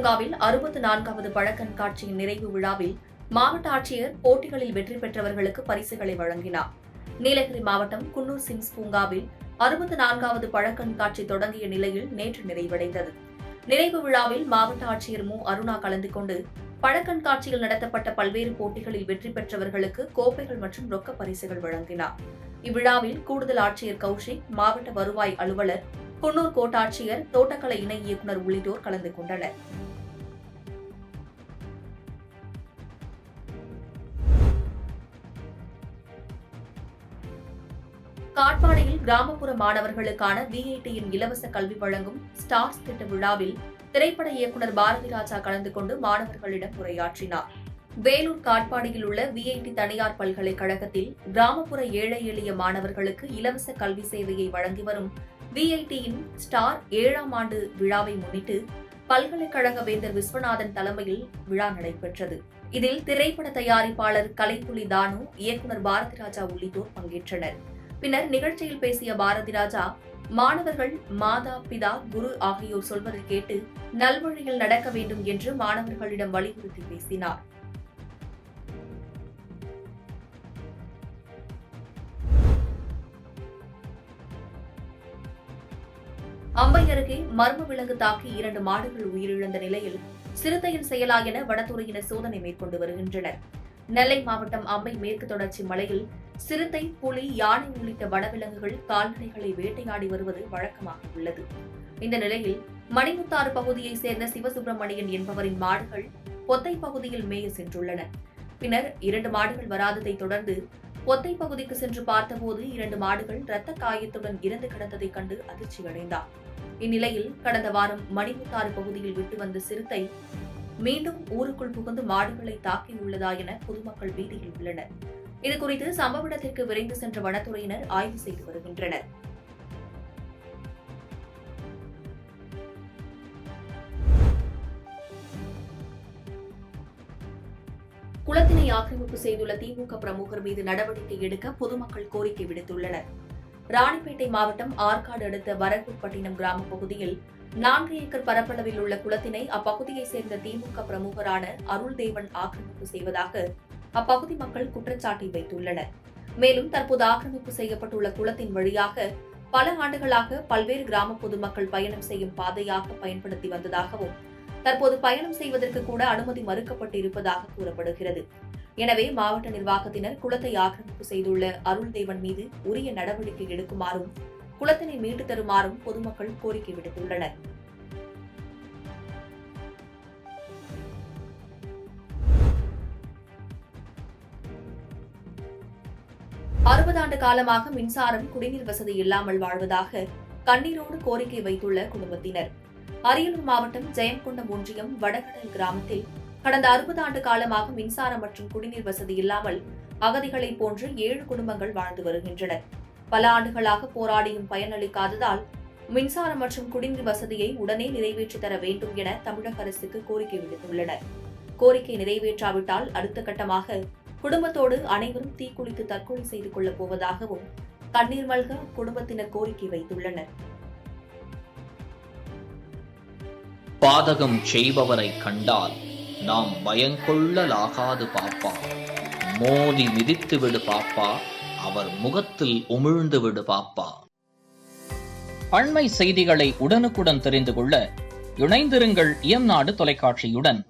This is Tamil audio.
பூங்காவில் 64வது பழக்கண்காட்சியின் நிறைவு விழாவில் மாவட்ட ஆட்சியர் போட்டிகளில் வெற்றி பெற்றவர்களுக்கு பரிசுகளை வழங்கினார். நீலகிரி மாவட்டம் குன்னூர் சிம்ஸ் பூங்காவில் 64வது பழக்கண்காட்சி தொடங்கிய நிலையில் நேற்று நிறைவடைந்தது. நிறைவு விழாவில் மாவட்ட ஆட்சியர் மு. அருணா கலந்து கொண்டு பழக்கண்காட்சியில் நடத்தப்பட்ட பல்வேறு போட்டிகளில் வெற்றி பெற்றவர்களுக்கு கோப்பைகள் மற்றும் ரொக்க பரிசுகள் வழங்கினார். இவ்விழாவில் கூடுதல் ஆட்சியர் கௌஷிக், மாவட்ட வருவாய் அலுவலர், குன்னூர் கோட்டாட்சியர், தோட்டக்கலை இணை இயக்குநர் உள்ளிட்டோர் கலந்து கொண்டனர். காட்பாடியில் கிராமப்புற மாணவர்களுக்கான VITயின் இலவச கல்வி வழங்கும் ஸ்டார்ஸ் திட்ட விழாவில் திரைப்பட இயக்குநர் பாரதி ராஜா கலந்து கொண்டு மாணவர்களிடம் உரையாற்றினார். வேலூர் காட்பாடியில் உள்ள VIT தனியார் பல்கலைக்கழகத்தில் கிராமப்புற ஏழை எளிய மாணவர்களுக்கு இலவச கல்வி சேவையை வழங்கி வரும் VITயின் ஸ்டார் 7ஆம் ஆண்டு விழாவை முன்னிட்டு பல்கலைக்கழக வேந்தர் விஸ்வநாதன் தலைமையில் விழா நடைபெற்றது. இதில் திரைப்பட தயாரிப்பாளர் கலைப்புலி தானு, இயக்குநர் பாரதி ராஜா உள்ளிட்டோர் பங்கேற்றனர். பின்னர் நிகழ்ச்சியில் பேசிய பாரதி ராஜா, மாணவர்கள் மாதா, பிதா, குரு ஆகியோர் சொல்வதை கேட்டு நல்வழியில் நடக்க வேண்டும் என்று மாணவர்களிடம் வலியுறுத்தி பேசினார். அம்பை அருகே மர்ம விலங்கு தாக்கி 2 மாடுகள் உயிரிழந்த நிலையில் சிறுத்தையின் செயலா என வனத்துறையினர் சோதனை மேற்கொண்டு வருகின்றனர். நெல்லை மாவட்டம் அம்பை மேற்கு தொடர்ச்சி மலையில் சிறுத்தை, புலி, யானை உள்ளிட்ட வனவிலங்குகள் கால்நடைகளை வேட்டையாடி வருவது வழக்கமாக உள்ளது. இந்த நிலையில் மணிமுத்தாறு பகுதியைச் சேர்ந்த சிவசுப்பிரமணியன் என்பவரின் மாடுகள் பொத்தை பகுதியில் மேய சென்றுள்ளன. பின்னர் 2 மாடுகள் வராததை தொடர்ந்து பொத்தை பகுதிக்கு சென்று பார்த்தபோது 2 மாடுகள் இரத்த காயத்துடன் இறந்து கிடந்ததைக் கண்டு அதிர்ச்சியடைந்தார். இந்நிலையில் கடந்த வாரம் மணிமுத்தாறு பகுதியில் விட்டு வந்த சிறுத்தை மீண்டும் ஊருக்குள் புகுந்து மாடுகளை தாக்கியுள்ளதா என பொதுமக்கள் பீதியில் உள்ளனர். இதுகுறித்து சம்பவ இடத்திற்கு விரைந்து சென்ற வனத்துறையினர் ஆய்வு செய்து வருகின்றனர். குளத்தினை ஆக்கிரமிப்பு செய்துள்ள திமுக பிரமுகர் மீது நடவடிக்கை எடுக்க பொதுமக்கள் கோரிக்கை விடுத்துள்ளனர். ராணிப்பேட்டை மாவட்டம் ஆற்காடு அடுத்த வரகுப்பட்டினம் கிராம பகுதியில் 4 ஏக்கர் பரப்பளவில் உள்ள குளத்தினை அப்பகுதியைச் சேர்ந்த திமுக பிரமுகரான அருள்தேவன் ஆக்கிரமிப்பு செய்வதாக அப்பகுதி மக்கள் குற்றச்சாட்டை வைத்துள்ளனர். மேலும் தற்போது ஆக்கிரமிப்பு செய்யப்பட்டுள்ள குளத்தின் வழியாக பல ஆண்டுகளாக பல்வேறு கிராம பொதுமக்கள் பயணம் செய்யும் பாதையாக பயன்படுத்தி வந்ததாகவும் தற்போது பயணம் செய்வதற்கு கூட அனுமதி மறுக்கப்பட்டு இருப்பதாக கூறப்படுகிறது. எனவே மாவட்ட நிர்வாகத்தினர் குளத்தை ஆக்கிரமிப்பு செய்துள்ள அருள்தேவன் மீது உரிய நடவடிக்கை எடுக்குமாறும் குளத்தினை மீட்டு தருமாறும் பொதுமக்கள் கோரிக்கை விடுத்துள்ளனர். 60 ஆண்டு காலமாக மின்சாரம், குடிநீர் வசதி இல்லாமல் வாழ்வதாக கண்ணீரோடு கோரிக்கை வைத்துள்ள குடும்பத்தினர். அரியலூர் மாவட்டம் ஜெயங்கொண்டம் ஒன்றியம் வடகடல் கிராமத்தில் கடந்த 60 ஆண்டு காலமாக மின்சாரம் மற்றும் குடிநீர் வசதி இல்லாமல் அகதிகளை போன்று 7 குடும்பங்கள் வாழ்ந்து வருகின்றனர். பல ஆண்டுகளாக போராடியும் பயனளிக்காததால் மின்சாரம் மற்றும் குடிநீர் வசதியை உடனே நிறைவேற்றி தர வேண்டும் என தமிழக அரசுக்கு கோரிக்கை விடுத்துள்ளனர். கோரிக்கை நிறைவேற்றாவிட்டால் அடுத்த கட்டமாக குடும்பத்தோடு அனைவரும் தீக்குளித்து தற்கொலை செய்து கொள்ளப் போவதாகவும் கண்ணீர் மல்க குடும்பத்தினர் கோரிக்கை வைத்துள்ளனர். பாதகம் செய்பவரை கண்டால் நாம் பயங்கொள்ளலாகாது பாப்பா, மோதி மிதித்து விடு பாப்பா, அவர் முகத்தில் உமிழ்ந்து விடு பாப்பா. அண்மை செய்திகளை உடனுக்குடன் தெரிந்து கொள்ள இணைந்திருங்கள் இயம்நாடு தொலைக்காட்சியுடன்.